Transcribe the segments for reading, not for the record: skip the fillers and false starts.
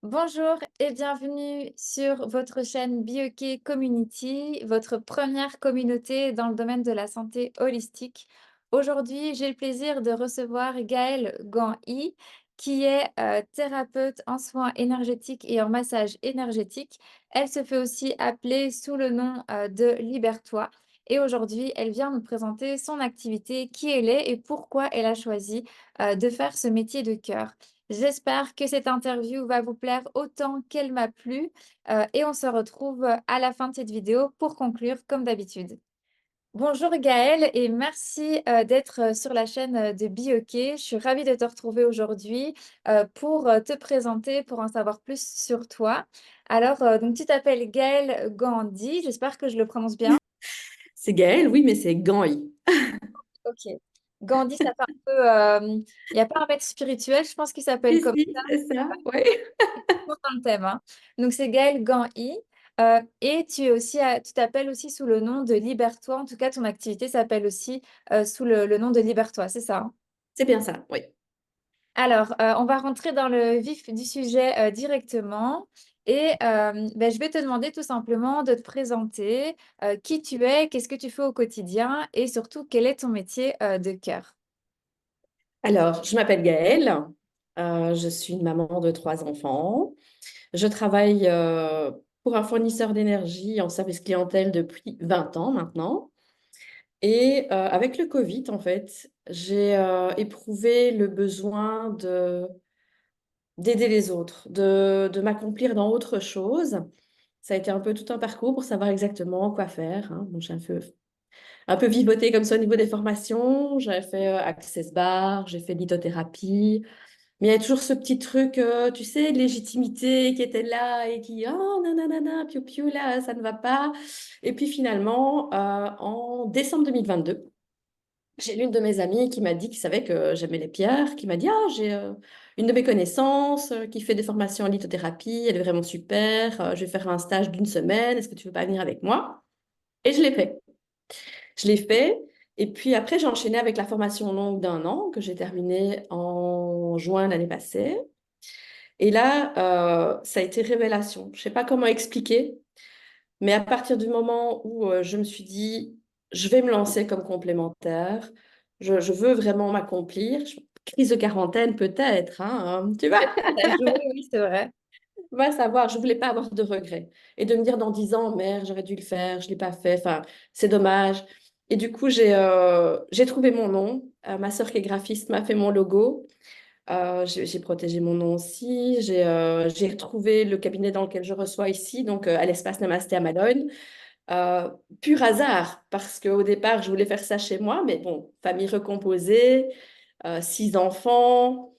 Bonjour et bienvenue sur votre chaîne BioK Community, votre première communauté dans le domaine de la santé holistique. Aujourd'hui, j'ai le plaisir de recevoir Gaëlle Gans-I, qui est thérapeute en soins énergétiques et en massage énergétique. Elle se fait aussi appeler sous le nom de Libertoi. Et aujourd'hui, elle vient nous présenter son activité, qui elle est et pourquoi elle a choisi de faire ce métier de cœur. J'espère que cette interview va vous plaire autant qu'elle m'a plu et on se retrouve à la fin de cette vidéo pour conclure comme d'habitude. Bonjour Gaëlle et merci d'être sur la chaîne de BioK. Je suis ravie de te retrouver aujourd'hui pour te présenter, pour en savoir plus sur toi. Alors, donc tu t'appelles Gaëlle Gandhi, j'espère que je le prononce bien. C'est Gaël, oui, mais c'est Gany. Ok. Gandhi, ça fait un peu... Il n'y a pas un maître spirituel, je pense qu'il s'appelle Si, comme si, c'est ça, oui. pour un thème, hein. Donc, c'est Gaël Gans-I. Et tu es aussi, tu t'appelles aussi sous le nom de Libertoi. En tout cas, ton activité s'appelle aussi sous le nom de Libertoi, c'est ça, hein? C'est bien ça, oui. Alors, on va rentrer dans le vif du sujet directement. Et ben, je vais te demander tout simplement de te présenter qui tu es, qu'est-ce que tu fais au quotidien et surtout quel est ton métier de cœur. Alors, je m'appelle Gaëlle. Je suis une maman de trois enfants. Je travaille pour un fournisseur d'énergie en service clientèle depuis 20 ans maintenant. Et avec le Covid, en fait, j'ai éprouvé le besoin d'aider les autres, de m'accomplir dans autre chose. Ça a été un peu tout un parcours pour savoir exactement quoi faire, hein. Bon, j'ai un peu vivoté comme ça au niveau des formations. J'avais fait Access Bar, j'ai fait lithothérapie. Mais il y a toujours ce petit truc, tu sais, de légitimité qui était là et qui, oh, nanana, piou piou, là, ça ne va pas. Et puis finalement, en décembre 2022, j'ai l'une de mes amies qui m'a dit, qui savait que j'aimais les pierres, qui m'a dit, ah, j'ai une de mes connaissances qui fait des formations en lithothérapie, elle est vraiment super, je vais faire un stage d'une semaine, est-ce que tu veux pas venir avec moi? Et je l'ai fait. Je l'ai fait. Et puis après, j'ai enchaîné avec la formation longue d'un an que j'ai terminée en juin l'année passée. Et là, ça a été révélation. Je ne sais pas comment expliquer, mais à partir du moment où je me suis dit, je vais me lancer comme complémentaire, je veux vraiment m'accomplir. Crise de quarantaine peut-être, hein, tu vois. Ça a joué, oui, c'est vrai. Va savoir, je voulais pas avoir de regrets. Et de me dire dans 10 ans, merde, j'aurais dû le faire, je l'ai pas fait, enfin, c'est dommage. Et du coup, j'ai trouvé mon nom. Ma sœur qui est graphiste m'a fait mon logo. J'ai protégé mon nom aussi. J'ai retrouvé le cabinet dans lequel je reçois ici, donc à l'espace Namasté à Malone. Euh, Pur hasard, parce qu'au départ, je voulais faire ça chez moi, mais bon, famille recomposée, six enfants,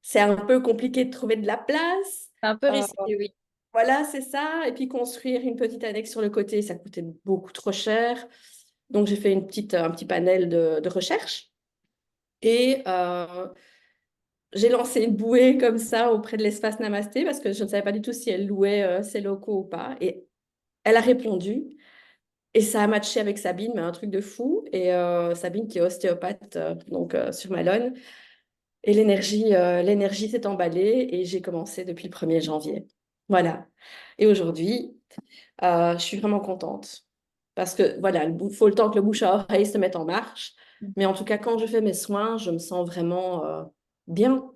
c'est un peu compliqué de trouver de la place. C'est un peu Euh, risqué, oui. voilà, c'est ça. Et puis construire une petite annexe sur le côté, ça coûtait beaucoup trop cher. Donc j'ai fait un petit panel de recherche et j'ai lancé une bouée comme ça auprès de l'espace Namasté parce que je ne savais pas du tout si elle louait ses locaux ou pas. Et elle a répondu et ça a matché avec Sabine, mais un truc de fou. Et Sabine qui est ostéopathe donc sur Malone. Et l'énergie s'est emballée et j'ai commencé depuis le 1er janvier. Voilà. Et aujourd'hui, je suis vraiment contente parce que voilà, il faut le temps que le bouche à oreille se mette en marche. Mais en tout cas, quand je fais mes soins, je me sens vraiment bien.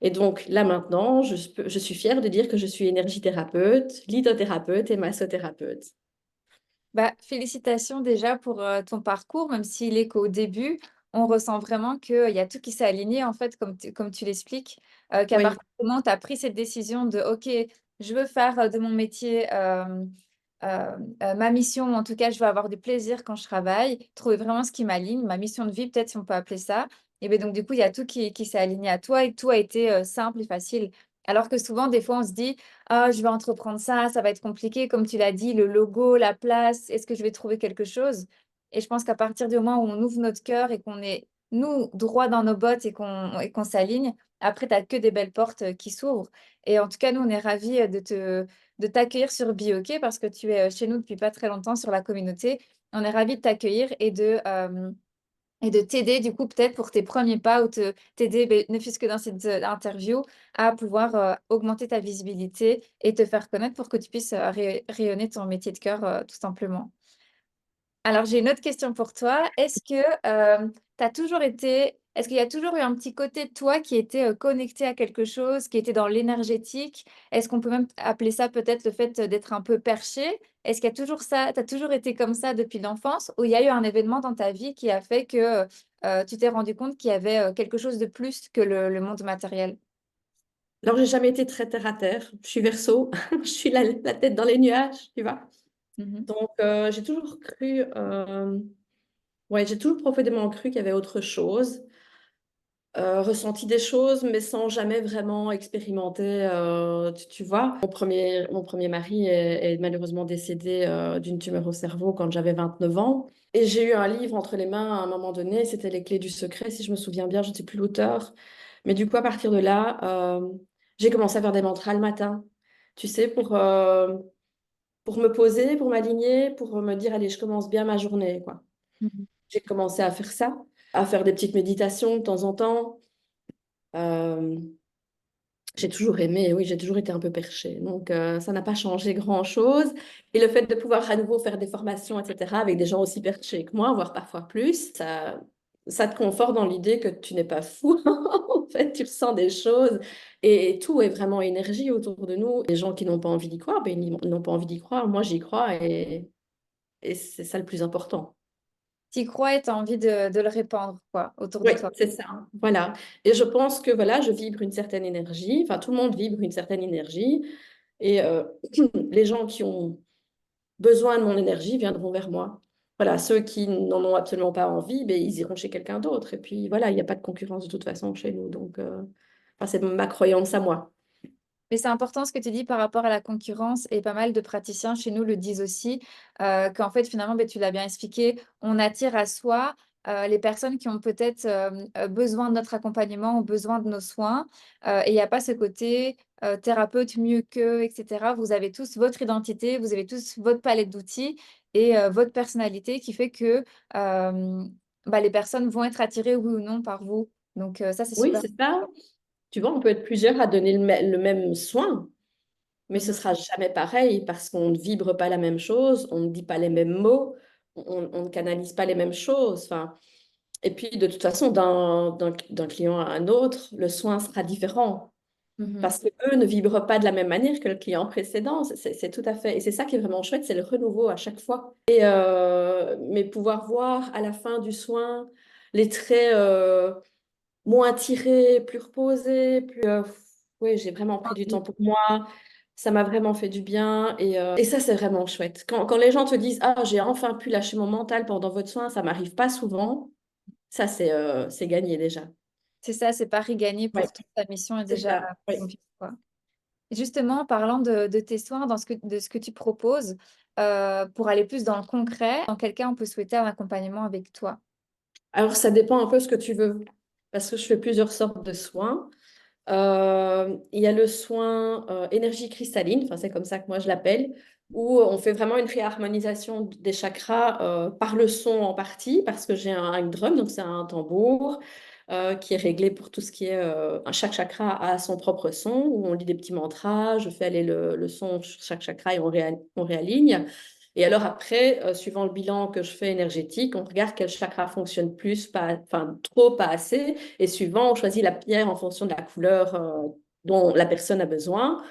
Et donc là maintenant, je suis fière de dire que je suis énergithérapeute, lithothérapeute et massothérapeute. Bah, félicitations déjà pour ton parcours, même s'il est qu'au début, on ressent vraiment qu'il y a tout qui s'est aligné, en fait, comme tu l'expliques, qu'à Oui, partir du moment où tu as pris cette décision de, OK, je veux faire de mon métier ma mission, ou en tout cas, je veux avoir du plaisir quand je travaille, trouver vraiment ce qui m'aligne, ma mission de vie, peut-être si on peut appeler ça. Et bien donc, du coup, il y a tout qui s'est aligné à toi et tout a été simple et facile. Alors que souvent, des fois, on se dit, ah, je vais entreprendre ça, ça va être compliqué, comme tu l'as dit, le logo, la place, est-ce que je vais trouver quelque chose? Et je pense qu'à partir du moment où on ouvre notre cœur et qu'on est, nous, droit dans nos bottes et qu'on s'aligne, après, tu n'as que des belles portes qui s'ouvrent. Et en tout cas, nous, on est ravis de t'accueillir sur BioK parce que tu es chez nous depuis pas très longtemps sur la communauté. On est ravis de t'accueillir et et de t'aider du coup peut-être pour tes premiers pas ou t'aider, beh, ne fût-ce que dans cette interview, à pouvoir augmenter ta visibilité et te faire connaître pour que tu puisses rayonner ton métier de cœur tout simplement. Alors, j'ai une autre question pour toi. Est-ce qu'il y a toujours eu un petit côté de toi qui était, connecté à quelque chose, qui était dans l'énergétique? Est-ce qu'on peut même appeler ça peut-être le fait, d'être un peu perché? Est-ce qu'il y a toujours ça tu as toujours été comme ça depuis l'enfance? Ou il y a eu un événement dans ta vie qui a fait que, tu t'es rendu compte qu'il y avait, quelque chose de plus que le monde matériel? Alors, j'ai jamais été très terre à terre. Je suis Verseau, je suis la tête dans les nuages, tu vois. Mmh. Donc, j'ai toujours cru, ouais, j'ai toujours profondément cru qu'il y avait autre chose. Ressenti des choses, mais sans jamais vraiment expérimenter, tu vois. Mon premier mari est malheureusement décédé d'une tumeur au cerveau quand j'avais 29 ans. Et j'ai eu un livre entre les mains à un moment donné, c'était Les Clés du secret, si je me souviens bien, je ne sais plus l'auteur. Mais du coup, à partir de là, j'ai commencé à faire des mantras le matin, tu sais, pour me poser, pour m'aligner, pour me dire, allez, je commence bien ma journée, quoi. Mmh. J'ai commencé à faire ça, à faire des petites méditations de temps en temps. Euh, j'ai toujours aimé, oui, j'ai toujours été un peu perchée. Donc, ça n'a pas changé grand-chose. Et le fait de pouvoir à nouveau faire des formations, etc., avec des gens aussi perchés que moi, voire parfois plus, ça te conforte dans l'idée que tu n'es pas fou. En fait, tu ressens des choses. Et tout est vraiment énergie autour de nous. Les gens qui n'ont pas envie d'y croire, ben, ils n'ont pas envie d'y croire. Moi, j'y crois et c'est ça le plus important. Tu crois et tu as envie de le répandre quoi, autour Oui, de toi. c'est ça. Voilà. Et je pense que voilà, je vibre une certaine énergie. Enfin, tout le monde vibre une certaine énergie. Et les gens qui ont besoin de mon énergie viendront vers moi. Voilà, ceux qui n'en ont absolument pas envie, ben, ils iront chez quelqu'un d'autre. Et puis voilà, il n'y a pas de concurrence de toute façon chez nous. Donc, enfin, c'est ma croyance à moi. Mais c'est important ce que tu dis par rapport à la concurrence et pas mal de praticiens chez nous le disent aussi, qu'en fait finalement, beh, tu l'as bien expliqué, on attire à soi, les personnes qui ont peut-être, besoin de notre accompagnement ou besoin de nos soins, et il y a pas ce côté, thérapeute mieux qu'eux et cetera. Vous avez tous votre identité, vous avez tous votre palette d'outils et votre personnalité qui fait que, bah, les personnes vont être attirées oui ou non par vous. Donc ça c'est Oui, super. c'est ça. Tu vois, on peut être plusieurs à donner le même soin, mais ce Mmh. sera jamais pareil parce qu'on ne vibre pas la même chose, on ne dit pas les mêmes mots, on ne canalise pas les mêmes choses. Enfin, et puis, de toute façon, d'un client à un autre, le soin sera différent. Mmh. Parce que eux ne vibrent pas de la même manière que le client précédent. C'est tout à fait. Et c'est ça qui est vraiment chouette, c'est le renouveau à chaque fois. Et mais pouvoir voir à la fin du soin les traits moins tirés, plus reposés, plus. Oui, j'ai vraiment pris du temps pour moi. Ça m'a vraiment fait du bien. Et ça, c'est vraiment chouette. Quand les gens te disent, ah, j'ai enfin pu lâcher mon mental pendant votre soin, ça m'arrive pas souvent. Ça, c'est gagné déjà. C'est ça, c'est pari gagné Ouais, pour toi. Ta mission est c'est déjà ça. Ouais. accomplie, quoi. Et justement, en parlant de tes soins, de ce que tu proposes, pour aller plus dans le concret, dans quel cas on peut souhaiter un accompagnement avec toi? Alors, ça dépend un peu ce que tu veux, parce que je fais plusieurs sortes de soins. Il y a le soin énergie cristalline, enfin, c'est comme ça que moi je l'appelle, où on fait vraiment une réharmonisation des chakras par le son en partie, parce que j'ai un drum, donc c'est un tambour qui est réglé pour tout ce qui est. Chaque chakra a son propre son, où on lit des petits mantras, je fais aller le son sur chaque chakra et on réaligne. Et alors après, suivant le bilan que je fais énergétique, on regarde quel chakra fonctionne plus, pas, enfin trop, pas assez. Et suivant, on choisit la pierre en fonction de la couleur dont la personne a besoin.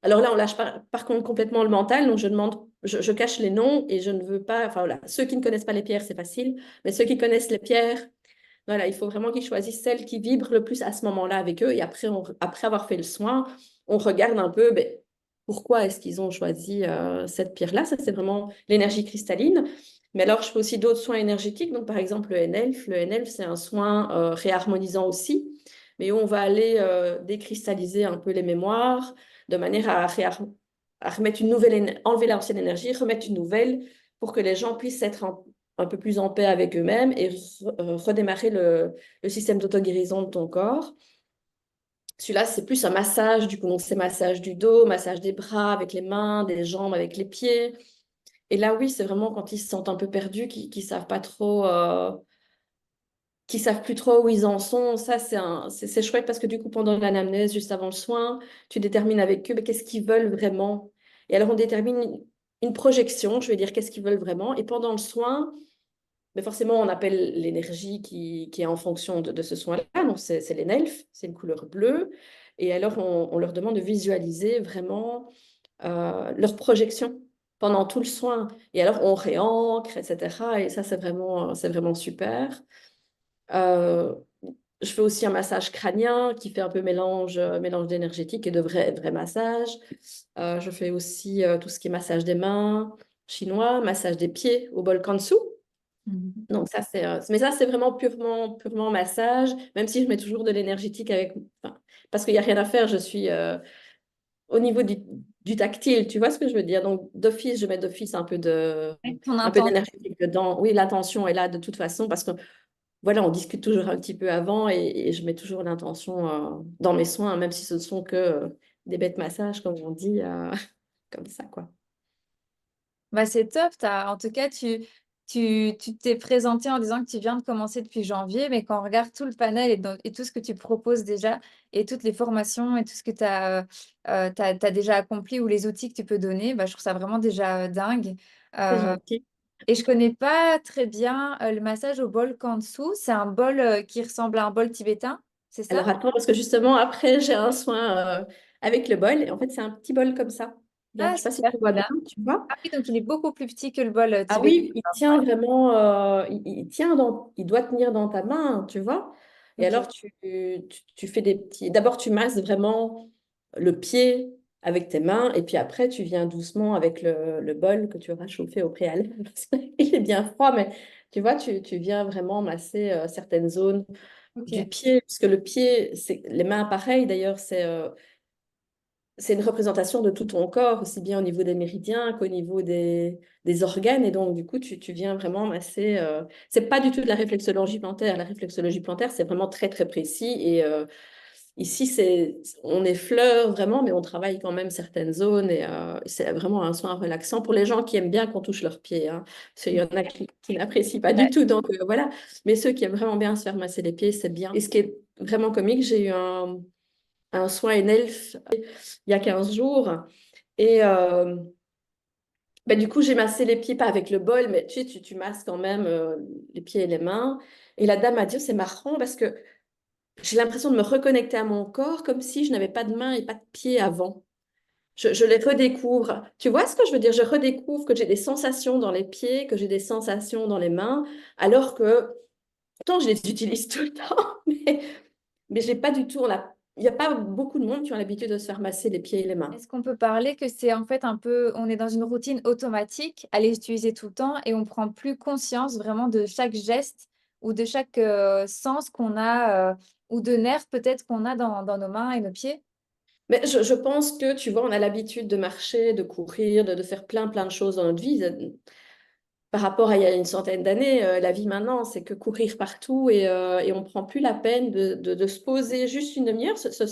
Alors là, on lâche par contre complètement le mental, donc je demande, je cache les noms et je ne veux pas. Enfin voilà, ceux qui ne connaissent pas les pierres, c'est facile, mais ceux qui connaissent les pierres, voilà, il faut vraiment qu'ils choisissent celles qui vibrent le plus à ce moment-là avec eux. Et après, après avoir fait le soin, on regarde un peu ben, pourquoi est-ce qu'ils ont choisi cette pierre-là. Ça, c'est vraiment l'énergie cristalline. Mais alors, je fais aussi d'autres soins énergétiques. Donc, par exemple, le NLF. Le NLF, c'est un soin réharmonisant aussi, mais où on va aller décristalliser un peu les mémoires de manière à remettre une nouvelle, enlever l'ancienne énergie, remettre une nouvelle pour que les gens puissent être un peu plus en paix avec eux-mêmes et redémarrer le système d'auto-guérison de ton corps. Celui-là, c'est plus un massage, du coup, donc c'est massage du dos, massage des bras avec les mains, des jambes avec les pieds. Et là, oui, c'est vraiment quand ils se sentent un peu perdus, qu'ils ne savent pas trop qui savent plus trop où ils en sont. Ça, c'est chouette parce que du coup, pendant l'anamnèse, juste avant le soin, tu détermines avec eux mais qu'est-ce qu'ils veulent vraiment. Et alors, on détermine une projection, je vais dire qu'est-ce qu'ils veulent vraiment. Et pendant le soin, mais forcément, on appelle l'énergie qui est en fonction de ce soin-là. Donc, c'est les NELF, c'est une couleur bleue. Et alors, on leur demande de visualiser vraiment leur projection pendant tout le soin. Et alors, on réancre, etc. Et ça, c'est vraiment super. Euh, je fais aussi un massage crânien qui fait un peu mélange d'énergétique et de vrai massage. Je fais aussi tout ce qui est massage des mains chinois, massage des pieds au bol kansu. Mhm. Donc ça, mais ça, c'est vraiment purement massage, même si je mets toujours de l'énergétique avec, enfin, parce qu'il n'y a rien à faire, je suis au niveau du tactile, tu vois ce que je veux dire? Donc d'office, je mets d'office Avec ton un peu intention. d'énergétique dedans. Oui, l'attention est là de toute façon, parce que voilà, on discute toujours un petit peu avant et je mets toujours l'intention dans mes soins, même si ce ne sont que des bêtes massages, comme on dit, comme ça, quoi. Bah, c'est top. En tout cas, tu t'es présenté en disant que tu viens de commencer depuis janvier, mais quand on regarde tout le panel et tout ce que tu proposes déjà, et toutes les formations et tout ce que tu as déjà accompli ou les outils que tu peux donner, bah, je trouve ça vraiment déjà dingue. C'est Euh, gentil. et je connais pas très bien le massage au bol Kansu. C'est un bol qui ressemble à un bol tibétain, c'est ça? Alors attends, parce que justement, après, j'ai un soin avec le bol. Et en fait, c'est un petit bol comme ça. Regarde, Ah, je sais pas si super, tu trop vois bien, bien. tu vois? Ah oui, donc il est beaucoup plus petit que le bol Ah tibétain. oui, il tient vraiment, il doit tenir dans ta main, tu vois? Et Ok. alors, tu fais des petits. D'abord, tu masses vraiment le pied avec tes mains, et puis après, tu viens doucement avec le bol que tu auras chauffé au préalable. Parce qu'il est bien froid, mais tu vois, tu viens vraiment masser certaines zones du Ok. pied, parce que le pied, c'est les mains pareil d'ailleurs, c'est une représentation de tout ton corps, aussi bien au niveau des méridiens qu'au niveau des organes. Et donc, du coup, tu viens vraiment masser. C'est pas du tout de la réflexologie plantaire. La réflexologie plantaire, c'est vraiment très précis. Et ici, on effleure vraiment, mais on travaille quand même certaines zones. Et c'est vraiment un soin relaxant pour les gens qui aiment bien qu'on touche leurs pieds, hein. Parce qu'il y en a qui n'apprécient pas du tout. Donc, voilà. Mais ceux qui aiment vraiment bien se faire masser les pieds, c'est bien. Et ce qui est vraiment comique, j'ai eu un soin NELF il y a 15 jours. Et du coup, j'ai massé les pieds, pas avec le bol, mais tu sais, tu masses quand même les pieds et les mains. Et la dame a dit, oh, c'est marrant parce que j'ai l'impression de me reconnecter à mon corps comme si je n'avais pas de mains et pas de pieds avant. Je les redécouvre. Tu vois ce que je veux dire? Je redécouvre que j'ai des sensations dans les pieds, que j'ai des sensations dans les mains, alors que pourtant, je les utilise tout le temps, mais j'ai pas du tout. Il n'y a pas beaucoup de monde qui ont l'habitude de se faire masser les pieds et les mains. Est-ce qu'on peut parler que c'est en fait un peu, on est dans une routine automatique à les utiliser tout le temps et on prend plus conscience vraiment de chaque geste ou de chaque sens qu'on a ou de nerf peut-être qu'on a dans nos mains et nos pieds? Mais je pense que, tu vois, on a l'habitude de marcher, de courir, de faire plein de choses dans notre vie. Par rapport à il y a une centaine d'années, la vie maintenant, c'est que courir partout et on ne prend plus la peine de se poser juste une demi-heure. Ces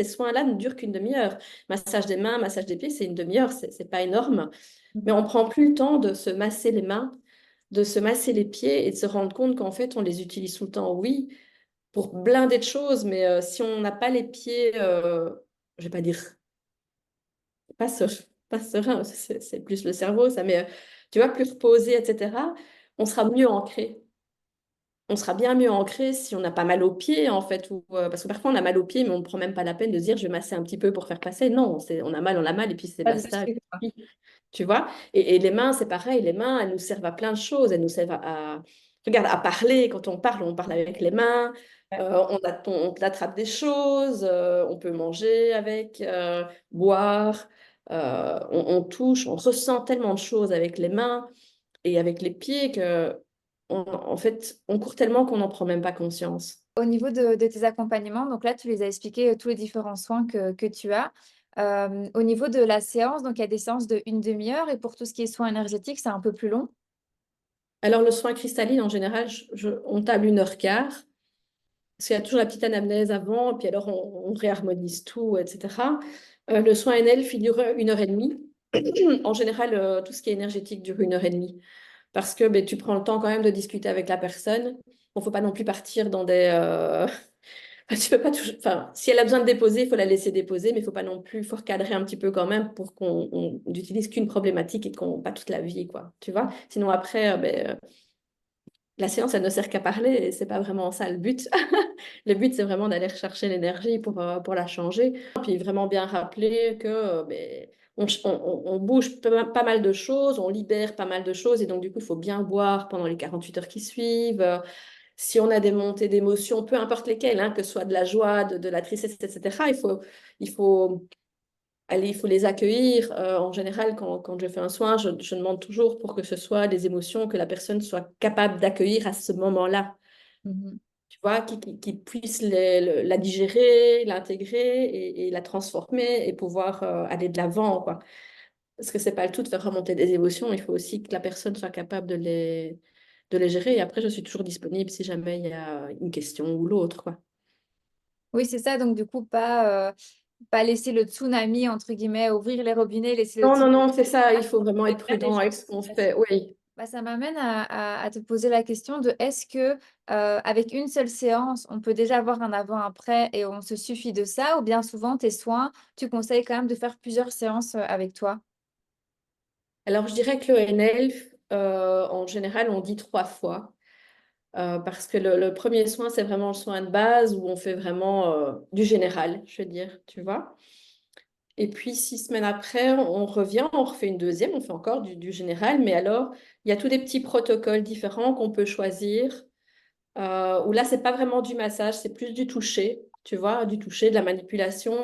soins-là ne durent qu'une demi-heure. Massage des mains, massage des pieds, c'est une demi-heure, c'est pas énorme. Mais on Mhm. ne prend plus le temps de se masser les mains, de se masser les pieds et de se rendre compte qu'en fait, on les utilise tout le temps, oui, pour blinder de choses, mais si on n'a pas les pieds, je vais pas dire pas, pas serein, c'est plus le cerveau, ça, mais tu vois, plus reposé, etc., on sera mieux ancré. On sera bien mieux ancré si on n'a pas mal aux pieds, en fait, parce que parfois on a mal aux pieds, mais on ne prend même pas la peine de se dire je vais masser un petit peu pour faire passer. Non, on a mal, et puis c'est Pas de basta. refus, quoi. Tu vois? Et les mains, c'est pareil, les mains, elles nous servent à plein de choses. Elles nous servent regarde, à parler. Quand on parle avec les mains. Ouais. On attrape des choses, on peut manger avec, boire, on touche, on ressent tellement de choses avec les mains et avec les pieds que, en fait, on court tellement qu'on n'en prend même pas conscience. Au niveau de tes accompagnements, donc là, tu les as expliqués, tous les différents soins que tu as. Au niveau de la séance, donc il y a des séances de une demi-heure et pour tout ce qui est soins énergétiques, c'est un peu plus long. Alors, le soin cristalline, en général, on table 1h15. Parce qu'il y a toujours la petite anamnèse avant, et puis alors on réharmonise tout, etc. Le soin NL, il dure 1h30. En général, tout ce qui est énergétique dure 1h30. Parce que ben, tu prends le temps quand même de discuter avec la personne. Bon, faut pas non plus partir dans des... tu peux pas enfin, si elle a besoin de déposer, il faut la laisser déposer, mais il faut pas non plus, faut recadrer un petit peu quand même pour qu'on n'utilise qu'une problématique et qu'on pas toute la vie, quoi. Tu vois? Sinon après, la séance, elle ne sert qu'à parler et c'est pas vraiment ça le but. Le but, c'est vraiment d'aller rechercher l'énergie pour la changer. Puis vraiment bien rappeler que on bouge pas mal de choses, on libère pas mal de choses et donc du coup, il faut bien boire pendant les 48 heures qui suivent. Si on a des montées d'émotions, peu importe lesquelles, hein, que ce soit de la joie, de la tristesse, etc., il faut allez, il faut les accueillir. En général, quand je fais un soin, je demande toujours pour que ce soit des émotions que la personne soit capable d'accueillir à ce moment-là. Mhm. Tu vois, qui puisse la digérer, l'intégrer et la transformer et pouvoir aller de l'avant, quoi. Parce que c'est pas le tout de faire remonter des émotions, il faut aussi que la personne soit capable de les gérer. Et après, je suis toujours disponible si jamais il y a une question ou l'autre, quoi. Oui, c'est ça. Donc, du coup, pas laisser le tsunami, entre guillemets, ouvrir les robinets, laisser le Non, non, tsunami. non, c'est ça, il faut vraiment être Faire les prudent avec choses ce qu'on fait. progressivement. Oui. Bah, ça m'amène à te poser la question de est-ce que avec une seule séance, on peut déjà avoir un avant-après et on se suffit de ça, ou bien souvent tes soins, tu conseilles quand même de faire plusieurs séances avec toi? Alors, je dirais que le NL, en général, on dit 3 fois. Parce que le premier soin, c'est vraiment le soin de base où on fait vraiment du général, je veux dire, tu vois. Et puis, 6 semaines après, on revient, on refait une deuxième, on fait encore du général, mais alors, il y a tous des petits protocoles différents qu'on peut choisir, où là, c'est pas vraiment du massage, c'est plus du toucher, tu vois, du toucher, de la manipulation.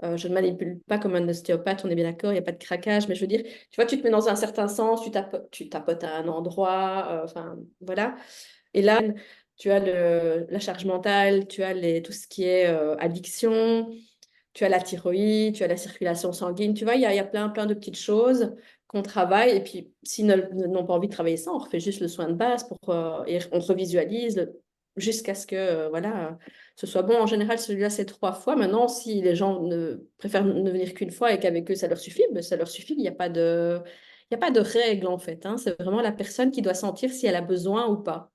Je ne manipule pas comme un ostéopathe, on est bien d'accord, il n'y a pas de craquage, mais je veux dire, tu vois, tu te mets dans un certain sens, tu tapotes à un endroit, enfin, voilà. Et là, tu as la charge mentale, tu as tout ce qui est addiction, tu as la thyroïde, tu as la circulation sanguine. Tu vois, il y a plein, plein de petites choses qu'on travaille. Et puis, s'ils n'ont pas envie de travailler ça, on refait juste le soin de base et on revisualise jusqu'à ce que voilà, ce soit bon. En général, celui-là, c'est 3 fois. Maintenant, si les gens préfèrent ne venir qu'une fois et qu'avec eux, ça leur suffit, ben, ça leur suffit. Il y a pas de règle, en fait, hein. C'est vraiment la personne qui doit sentir si elle a besoin ou pas.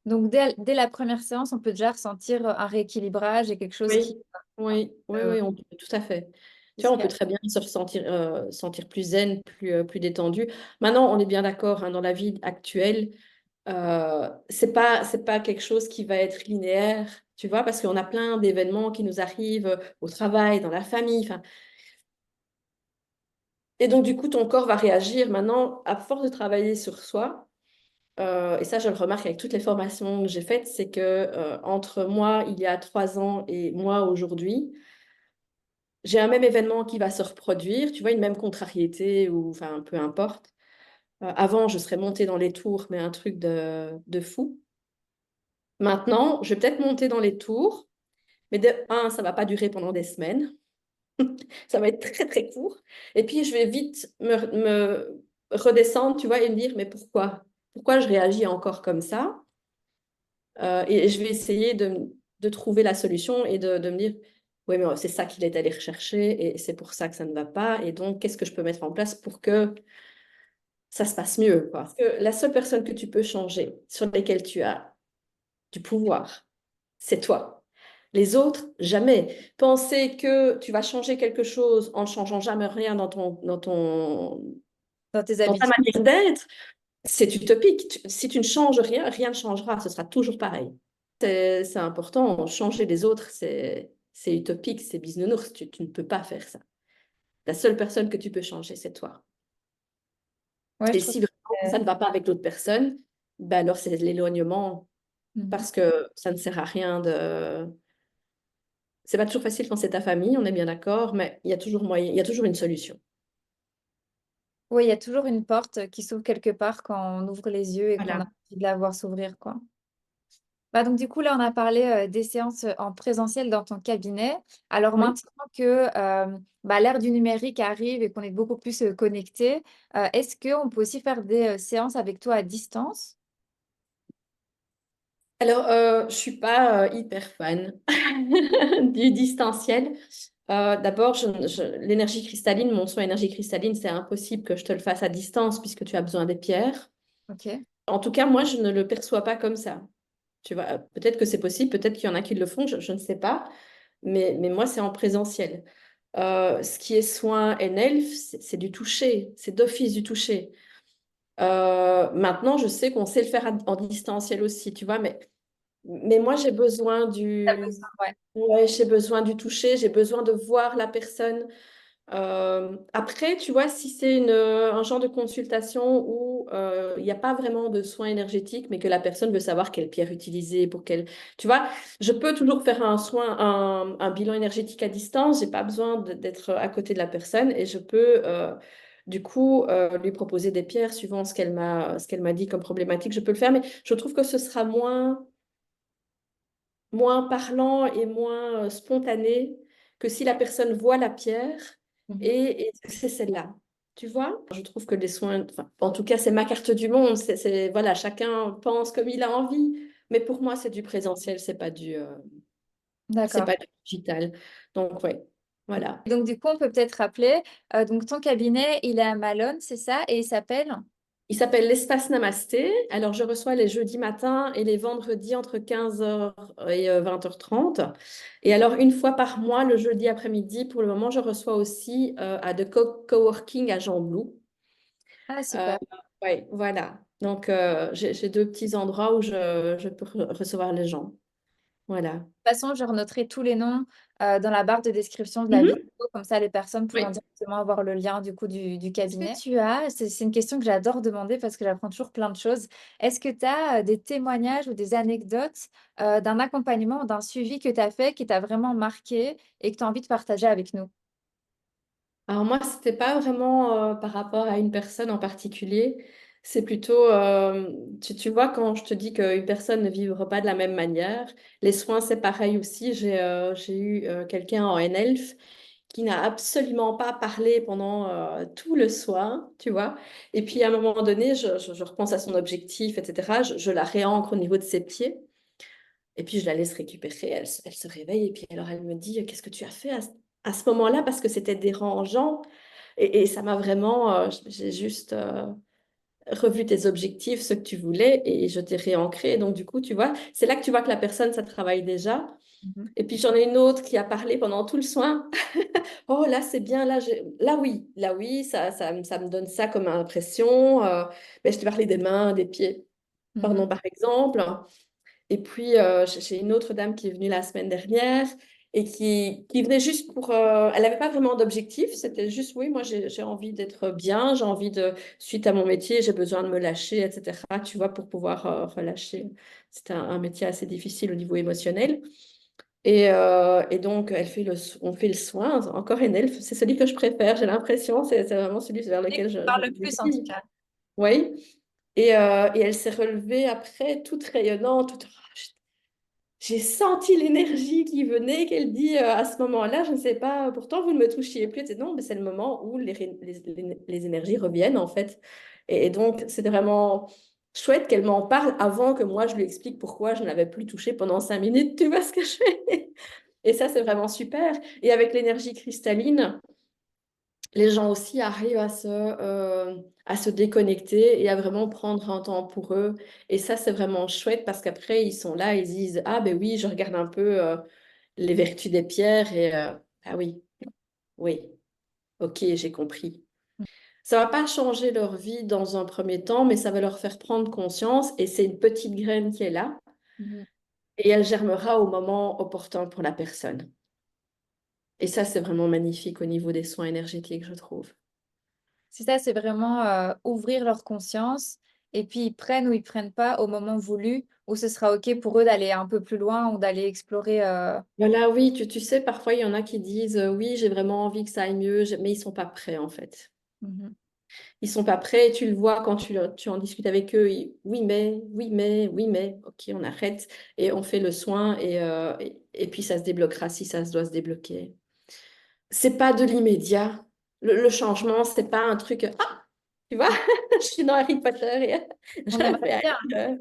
Donc, dès la première séance, on peut déjà ressentir un rééquilibrage et quelque chose qui... Oui, oui, oui, euh, oui, on peut, tout à fait. qui Tu vois, on peut serait... très bien se ressentir sentir plus zen, plus détendu. Maintenant, on est bien d'accord, hein, dans la vie actuelle, c'est pas quelque chose qui va être linéaire, tu vois, parce qu'on a plein d'événements qui nous arrivent au travail, dans la famille. Enfin, et donc, du coup, ton corps va réagir. Maintenant, à force de travailler sur soi, et ça, je le remarque avec toutes les formations que j'ai faites, c'est que entre moi, il y a 3 ans, et moi, aujourd'hui, j'ai un même événement qui va se reproduire, tu vois, une même contrariété ou enfin peu importe. Avant, je serais montée dans les tours, mais un truc de fou. Maintenant, je vais peut-être monter dans les tours, mais de un, ça va pas durer pendant des semaines. Ça va être très très court. Et puis, je vais vite me redescendre, tu vois, et me dire, mais pourquoi? Pourquoi je réagis encore comme ça? Et je vais essayer de trouver la solution et de me dire, oui, mais c'est ça qu'il est allé rechercher et c'est pour ça que ça ne va pas. Et donc, qu'est-ce que je peux mettre en place pour que ça se passe mieux, quoi. Parce que la seule personne que tu peux changer, sur laquelle tu as du pouvoir, c'est toi. Les autres, jamais. Penser que tu vas changer quelque chose en ne changeant jamais rien dans tes dans ta habitudes. manière d'être, c'est utopique. Si tu ne changes rien, rien ne changera. Ce sera toujours pareil. C'est important. Changer les autres, c'est utopique, c'est bisounours. Tu ne peux pas faire ça. La seule personne que tu peux changer, c'est toi. Ouais, je Et trouve si vraiment que... ça ne va pas avec l'autre personne, ben alors c'est l'éloignement Mhm. parce que ça ne sert à rien de... C'est pas toujours facile quand c'est ta famille, on est bien d'accord, mais il y a toujours moyen, il y a toujours une solution. Oui, il y a toujours une porte qui s'ouvre quelque part quand on ouvre les yeux et qu'on a Voilà. envie de la voir s'ouvrir, quoi. Bah, donc du coup, là, on a parlé des séances en présentiel dans ton cabinet. Alors Oui. maintenant que bah, l'ère du numérique arrive et qu'on est beaucoup plus connecté, est-ce qu'on peut aussi faire des séances avec toi à distance? Alors, je suis pas hyper fan du distanciel. D'abord, l'énergie cristalline, mon soin énergie cristalline, c'est impossible que je te le fasse à distance puisque tu as besoin des pierres. Ok. En tout cas, moi, je ne le perçois pas comme ça. Tu vois, peut-être que c'est possible, peut-être qu'il y en a qui le font, je ne sais pas, mais moi, c'est en présentiel. Ce qui est soin NELF, c'est du toucher, c'est d'office du toucher. Maintenant, je sais qu'on sait le faire en distanciel aussi, tu vois, mais moi, j'ai besoin T'as du, besoin, ouais. ouais, j'ai besoin du toucher, j'ai besoin de voir la personne. Après, tu vois, si c'est un genre de consultation où il n'y a pas vraiment de soins énergétiques, mais que la personne veut savoir quelle pierre utiliser pour quelle... Tu vois, je peux toujours faire un bilan énergétique à distance. J'ai pas besoin d'être à côté de la personne et je peux, du coup, lui proposer des pierres suivant ce qu'elle m'a dit comme problématique. Je peux le faire, mais je trouve que ce sera moins parlant et moins spontané que si la personne voit la pierre Mhm. et c'est celle-là. Tu vois? Je trouve que les soins, enfin, en tout cas, c'est ma carte du monde. Voilà, chacun pense comme il a envie. Mais pour moi, c'est du présentiel, c'est D'accord. pas du digital. Donc, ouais, voilà. Donc, du coup, on peut peut-être rappeler, donc ton cabinet, il est à Malone, c'est ça, et il s'appelle? Il s'appelle l'Espace Namasté. Alors, je reçois les jeudis matins et les vendredis entre 15h et 20h30. Et alors, une fois par mois, le jeudi après-midi, pour le moment, je reçois aussi à The Coworking à Jean-Blou. Ah, Euh, super. ouais, voilà. Donc, j'ai deux petits endroits où je peux recevoir les gens. Voilà. De toute façon, je renoterai tous les noms dans la barre de description de la vidéo, Mhm. comme ça les personnes pourront Oui. directement avoir le lien du coup du cabinet. Est-ce que tu as, c'est une question que j'adore demander parce que j'apprends toujours plein de choses. Est-ce que tu as des témoignages ou des anecdotes d'un accompagnement ou d'un suivi que tu as fait qui t'a vraiment marqué et que tu as envie de partager avec nous? Alors moi, c'était pas vraiment par rapport à une personne en particulier. C'est plutôt, tu vois, quand je te dis qu'une personne ne vivra pas de la même manière, les soins, c'est pareil aussi. J'ai eu quelqu'un en NELF qui n'a absolument pas parlé pendant tout le soin, tu vois. Et puis à un moment donné, je repense à son objectif, etc. Je la réancre au niveau de ses pieds. Et puis je la laisse récupérer, elle se réveille et puis alors elle me dit, qu'est-ce que tu as fait à ce moment-là parce que c'était dérangeant et ça m'a vraiment, j'ai juste revu tes objectifs, ce que tu voulais et je t'ai réancré. Donc du coup, tu vois, c'est là que tu vois que la personne, ça travaille déjà. Mhm. Et puis j'en ai une autre qui a parlé pendant tout le soin. Oh là, c'est bien, là oui, ça me donne ça comme impression. Mais je t'ai parlé des mains, des pieds, Mhm. pardon, par exemple. Et puis, j'ai une autre dame qui est venue la semaine dernière et qui venait juste pour... elle n'avait pas vraiment d'objectif, c'était juste, oui, moi, j'ai envie d'être bien, j'ai envie de... Suite à mon métier, j'ai besoin de me lâcher, etc., tu vois, pour pouvoir relâcher. C'est un métier assez difficile au niveau émotionnel. Et donc, on fait le soin, encore une elfe, c'est celui que je préfère, j'ai l'impression, c'est vraiment celui vers Et lequel qui je parle le plus en tout dirige. cas. Oui. Et elle s'est relevée après, toute rayonnante, toute... J'ai senti l'énergie qui venait, qu'elle dit à ce moment-là, je ne sais pas, pourtant vous ne me touchiez plus. Elle dit, non, mais c'est le moment où les énergies reviennent en fait. Et donc, c'est vraiment chouette qu'elle m'en parle avant que moi je lui explique pourquoi je n'avais plus touché pendant 5 minutes. Tu vois ce que je fais? Et ça, c'est vraiment super. Et avec l'énergie cristalline, les gens aussi arrivent à se déconnecter et à vraiment prendre un temps pour eux. Et ça, c'est vraiment chouette parce qu'après, ils sont là, ils disent, ah ben oui, je regarde un peu les vertus des pierres et ah oui, oui, ok, j'ai compris. Ça va pas changer leur vie dans un premier temps, mais ça va leur faire prendre conscience et c'est une petite graine qui est là Mhm. et elle germera au moment opportun pour la personne. Et ça, c'est vraiment magnifique au niveau des soins énergétiques, je trouve. C'est ça, c'est vraiment ouvrir leur conscience et puis ils prennent ou ils prennent pas au moment voulu où ce sera OK pour eux d'aller un peu plus loin ou d'aller explorer. Voilà, oui, tu sais, parfois il y en a qui disent oui, j'ai vraiment envie que ça aille mieux, mais ils sont pas prêts en fait. Mhm. Ils sont pas prêts et tu le vois quand tu en discutes avec eux. Oui, mais, oui, mais, oui, mais, ok, on arrête et on fait le soin et puis ça se débloquera si ça se doit se débloquer. C'est pas de l'immédiat. Le changement, c'est pas un truc. Ah, tu vois, je suis dans Harry Potter et je On aimerait vais bien. aller.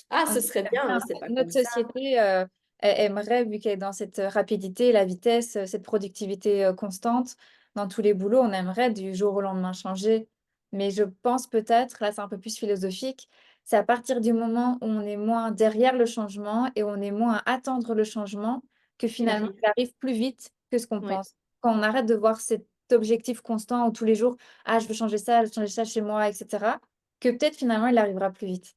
Ah, On ce serait aimerait bien, bien. mais c'est pas Notre comme ça. société aimerait, vu qu'elle est dans cette rapidité, la vitesse, cette productivité constante dans tous les boulots, on aimerait du jour au lendemain changer. Mais je pense peut-être, là c'est un peu plus philosophique, c'est à partir du moment où on est moins derrière le changement et on est moins à attendre le changement que Il finalement arrive. il arrive plus vite que ce qu'on Oui, pense. Quand on arrête de voir cet objectif constant où tous les jours, ah je veux changer ça chez moi, etc., que peut-être finalement il arrivera plus vite.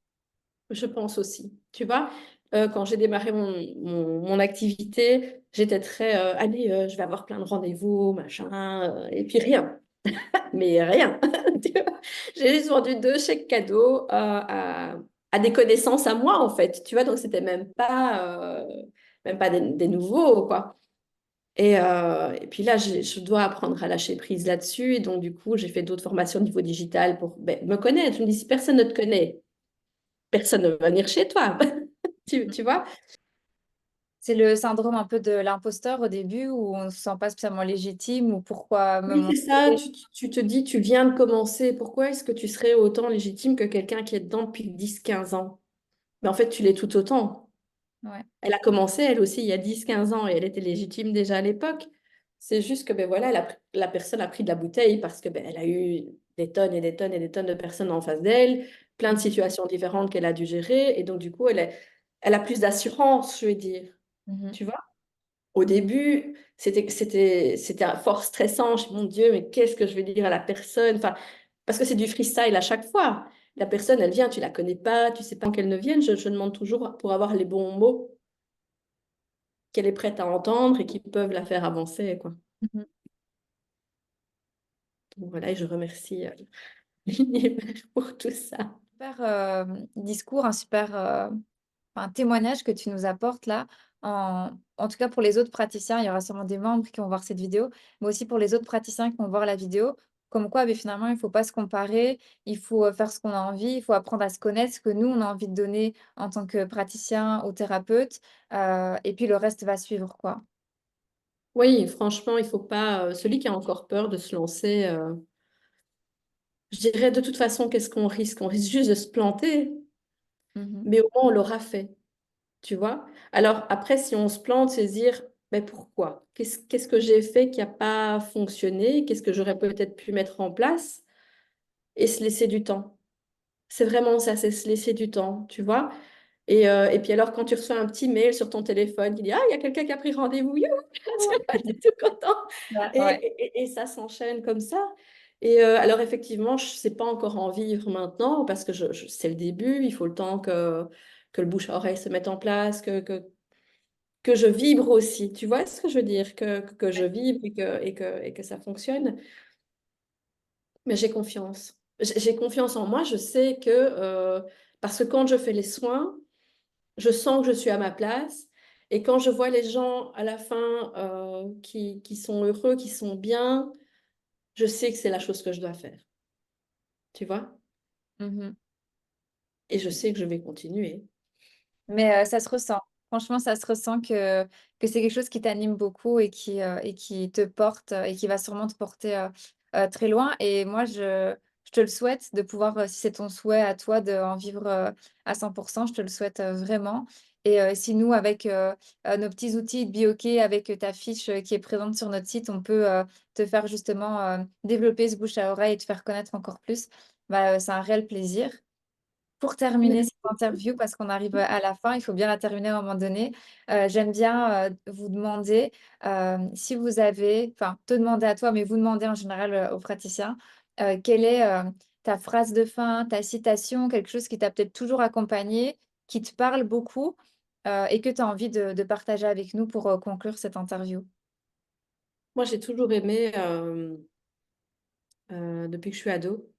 je pense aussi. Tu vois, quand j'ai démarré mon activité, j'étais très, allez, je vais avoir plein de rendez-vous, machin, et puis rien. Mais rien. Tu vois. J'ai juste vendu 2 chèques cadeaux à des connaissances à moi, en fait. Tu vois, donc c'était même pas des nouveaux, quoi. Et puis là, je dois apprendre à lâcher prise là-dessus. Et donc, du coup, j'ai fait d'autres formations au niveau digital pour ben, me connaître. Je me dis, si personne ne te connaît, personne ne va venir chez toi. Tu vois? C'est le syndrome un peu de l'imposteur au début où on ne se sent pas spécialement légitime ou pourquoi me Oui, c'est montrer. ça. Tu te dis, tu viens de commencer. Pourquoi est-ce que tu serais autant légitime que quelqu'un qui est dedans depuis 10 15 ans? Mais en fait, tu l'es tout autant. Ouais. Elle a commencé, elle aussi, il y a 10 15 ans et elle était légitime déjà à l'époque. C'est juste que ben voilà, la personne a pris de la bouteille parce que ben, elle a eu des tonnes et des tonnes et des tonnes de personnes en face d'elle, plein de situations différentes qu'elle a dû gérer. Et donc, du coup, elle a plus d'assurance, je vais dire. Mhm. Tu vois? Au début, c'était fort stressant. Je me dis, mon Dieu, mais qu'est-ce que je vais dire à la personne? Enfin, parce que c'est du freestyle à chaque fois. La personne, elle vient, tu la connais pas, tu sais pas qu'elle ne vienne. Je demande toujours pour avoir les bons mots qu'elle est prête à entendre et qui peuvent la faire avancer, quoi. Mhm. Donc voilà, et je remercie l'univers pour tout ça. Super discours, un super un témoignage que tu nous apportes là. En tout cas, pour les autres praticiens, il y aura sûrement des membres qui vont voir cette vidéo, mais aussi pour les autres praticiens qui vont voir la vidéo. Comme quoi, mais finalement, il ne faut pas se comparer, il faut faire ce qu'on a envie, il faut apprendre à se connaître, ce que nous, on a envie de donner en tant que praticien ou thérapeute, et puis le reste va suivre, quoi. Oui, franchement, il faut pas. Celui qui a encore peur de se lancer, je dirais de toute façon, qu'est-ce qu'on risque? On risque juste de se planter, Mhm. mais au moins on l'aura fait, tu vois? Alors après, si on se plante, c'est se dire, mais pourquoi? Qu'est-ce que j'ai fait qui n'a pas fonctionné? Qu'est-ce que j'aurais peut-être pu mettre en place? Et se laisser du temps. C'est vraiment ça, c'est se laisser du temps, tu vois? Et puis alors, quand tu reçois un petit mail sur ton téléphone qui dit, ah, il y a quelqu'un qui a pris rendez-vous, youhou, tu vois, t'es tout content. Ouais, ouais. Et ça s'enchaîne comme ça. Alors effectivement, je ne sais pas encore en vivre maintenant parce que c'est le début, il faut le temps que le bouche à oreille se mette en place, que je vibre aussi. Tu vois ce que je veux dire? Que je vibre et que ça fonctionne. Mais j'ai confiance. J'ai confiance en moi. Je sais que parce que quand je fais les soins, je sens que je suis à ma place. Et quand je vois les gens à la fin qui sont heureux, qui sont bien, je sais que c'est la chose que je dois faire. Tu vois? Mhm. Et je sais que je vais continuer. Mais ça se ressent. Franchement, ça se ressent que c'est quelque chose qui t'anime beaucoup et qui te porte et qui va sûrement te porter très loin. Et moi, je te le souhaite de pouvoir, si c'est ton souhait à toi, d'en vivre à 100%, je te le souhaite vraiment. Et si nous, avec nos petits outils de Bioké, avec ta fiche qui est présente sur notre site, on peut te faire justement développer ce bouche à oreille et te faire connaître encore plus, bah, c'est un réel plaisir. Pour terminer Merci. cette interview, parce qu'on arrive à la fin, il faut bien la terminer à un moment donné. J'aime bien vous demander si vous avez, enfin, te demander à toi, mais vous demander en général aux praticiens, quelle est ta phrase de fin, ta citation, quelque chose qui t'a peut-être toujours accompagné, qui te parle beaucoup et que tu as envie de partager avec nous pour conclure cette interview. Moi, j'ai toujours aimé, depuis que je suis ado,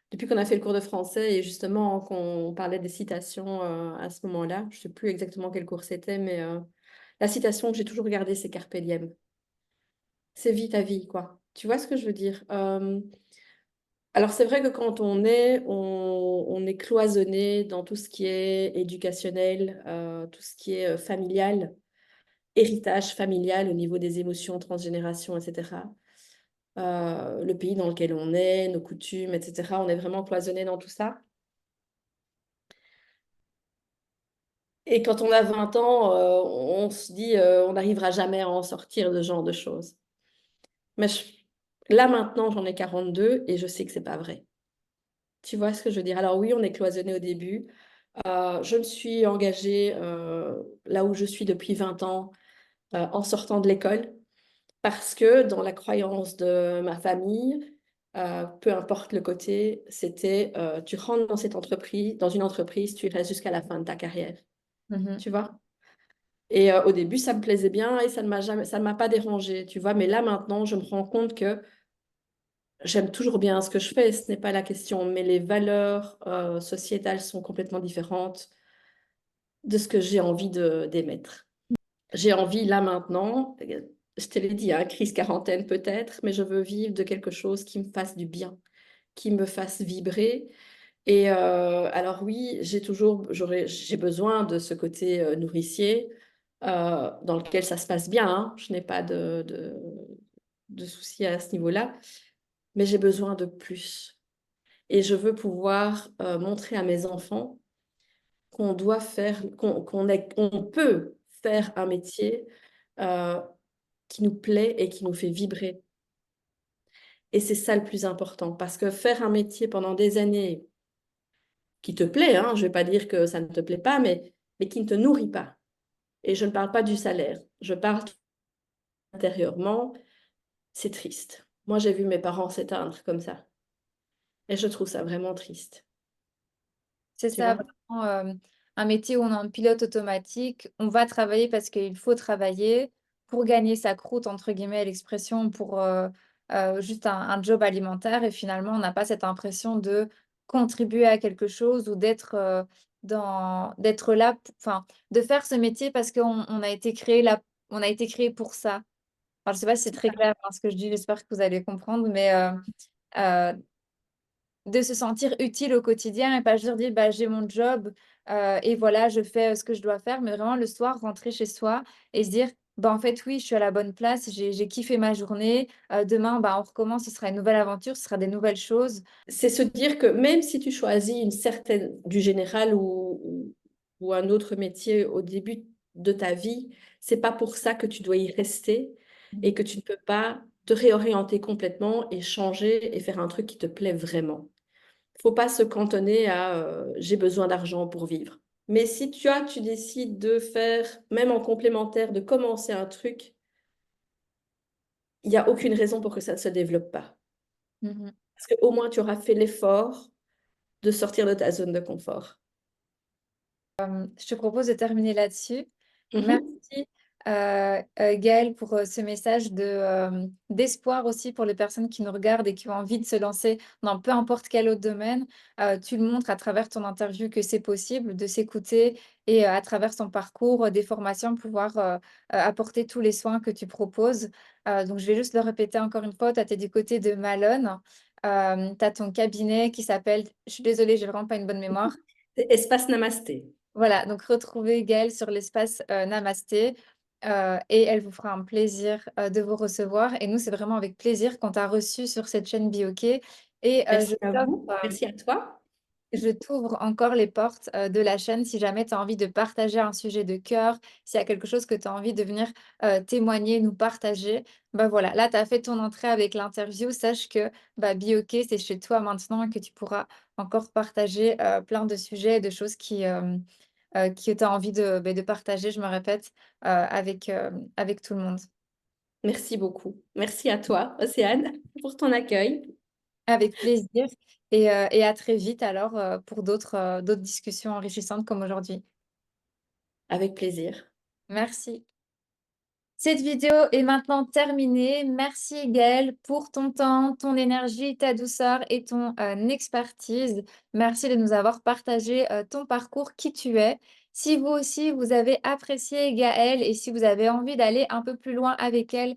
depuis qu'on a fait le cours de français et justement qu'on parlait des citations à ce moment-là, je ne sais plus exactement quel cours c'était, mais la citation que j'ai toujours gardée, c'est Carpe diem. C'est vie ta vie, quoi. Tu vois ce que je veux dire? Alors, c'est vrai que quand on est cloisonné dans tout ce qui est éducationnel, tout ce qui est familial, héritage familial au niveau des émotions, transgénération, etc. Le pays dans lequel on est, nos coutumes, etc. On est vraiment cloisonné dans tout ça. Et quand on a 20 ans, on se dit on n'arrivera jamais à en sortir de ce genre de choses. Mais là maintenant, j'en ai 42 et je sais que c'est pas vrai. Tu vois ce que je veux dire? Alors oui, on est cloisonné au début. Je me suis engagée là où je suis depuis 20 ans en sortant de l'école parce que dans la croyance de ma famille, peu importe le côté, c'était tu rentres dans cette entreprise, dans une entreprise, tu y restes jusqu'à la fin de ta carrière. Mhm. Tu vois? Et au début, ça me plaisait bien et ça ne m'a pas dérangée, tu vois. Mais là, maintenant, je me rends compte que j'aime toujours bien ce que je fais, ce n'est pas la question, mais les valeurs sociétales sont complètement différentes de ce que j'ai envie d'émettre. J'ai envie, là, maintenant, je te l'ai dit, hein, crise quarantaine peut-être, mais je veux vivre de quelque chose qui me fasse du bien, qui me fasse vibrer. Et alors oui, j'ai besoin de ce côté nourricier dans lequel ça se passe bien, hein. Je n'ai pas de soucis à ce niveau-là, mais j'ai besoin de plus. Et je veux pouvoir montrer à mes enfants qu'on doit faire, qu'on peut faire un métier euh, qui nous plaît et qui nous fait vibrer. Et c'est ça le plus important, parce que faire un métier pendant des années qui te plaît, hein, je ne vais pas dire que ça ne te plaît pas, mais qui ne te nourrit pas. Et je ne parle pas du salaire, je parle intérieurement, c'est triste. Moi, j'ai vu mes parents s'éteindre comme ça, et je trouve ça vraiment triste, C'est tu ça, vois? vraiment, un métier où on est en pilote automatique. On va travailler parce qu'il faut travailler pour gagner sa croûte, entre guillemets, l'expression, pour juste un job alimentaire. Et finalement, on n'a pas cette impression de contribuer à quelque chose ou d'être là, enfin, de faire ce métier parce qu'on a été créé là, on a été créé pour ça. Enfin, je sais pas si c'est très clair hein, ce que je dis, j'espère que vous allez comprendre, mais euh, de se sentir utile au quotidien et pas juste dire bah, j'ai mon job et voilà, je fais ce que je dois faire, mais vraiment le soir, rentrer chez soi et se dire bah, en fait, oui, je suis à la bonne place, j'ai kiffé ma journée. Demain, bah, on recommence, ce sera une nouvelle aventure, ce sera des nouvelles choses. C'est se dire que même si tu choisis une certaine, du général ou un autre métier au début de ta vie, c'est pas pour ça que tu dois y rester et Mhm. que tu ne peux pas te réorienter complètement et changer et faire un truc qui te plaît vraiment. Faut pas se cantonner à j'ai besoin d'argent pour vivre. Mais si tu décides de faire, même en complémentaire, de commencer un truc, il n'y a aucune raison pour que ça ne se développe pas. Mhm. Parce qu'au moins, tu auras fait l'effort de sortir de ta zone de confort. Je te propose de terminer là-dessus. Mhm. Merci Gaëlle pour ce message d'espoir aussi pour les personnes qui nous regardent et qui ont envie de se lancer dans peu importe quel autre domaine. Tu le montres à travers ton interview que c'est possible de s'écouter et à travers ton parcours, des formations, pouvoir apporter tous les soins que tu proposes. Donc je vais juste le répéter encore une fois, tu été du côté de Malone. Tu as ton cabinet qui s'appelle, je suis désolée, j'ai vraiment pas une bonne mémoire. C'est Espace Namasté. Voilà, donc retrouvez Gaëlle sur l'espace Namasté et elle vous fera un plaisir de vous recevoir. Et nous, c'est vraiment avec plaisir qu'on t'a reçu sur cette chaîne Bioke. Et Merci à vous. Merci à toi. je t'ouvre encore les portes de la chaîne si jamais tu as envie de partager un sujet de cœur, s'il y a quelque chose que tu as envie de venir témoigner, nous partager. Bah voilà, là, tu as fait ton entrée avec l'interview. Sache que bah, Bioke, c'est chez toi maintenant et que tu pourras encore partager plein de sujets et de choses que tu as envie bah, de partager, je me répète, avec tout le monde. Merci beaucoup. Merci à toi, Océane, pour ton accueil. Avec plaisir et à très vite alors pour d'autres discussions enrichissantes comme aujourd'hui. Avec plaisir. Merci. Cette vidéo est maintenant terminée. Merci Gaëlle pour ton temps, ton énergie, ta douceur et ton expertise. Merci de nous avoir partagé ton parcours, qui tu es. Si vous aussi, vous avez apprécié Gaëlle et si vous avez envie d'aller un peu plus loin avec elle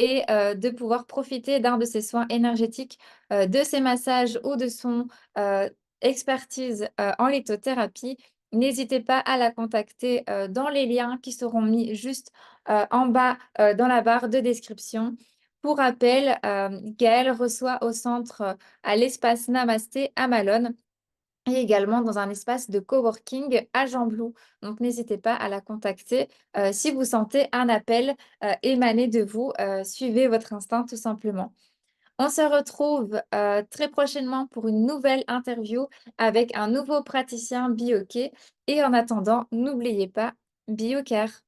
et de pouvoir profiter d'un de ses soins énergétiques, de ses massages ou de son euh, expertise en lithothérapie, n'hésitez pas à la contacter dans les liens qui seront mis juste en bas dans la barre de description. Pour rappel, Gaëlle reçoit au centre à l'espace Namasté à Malone et également dans un espace de coworking à Jean-Blou. Donc n'hésitez pas à la contacter si vous sentez un appel émaner de vous. Suivez votre instinct tout simplement. On se retrouve, très prochainement pour une nouvelle interview avec un nouveau praticien bioqué et en attendant, n'oubliez pas, Biocare.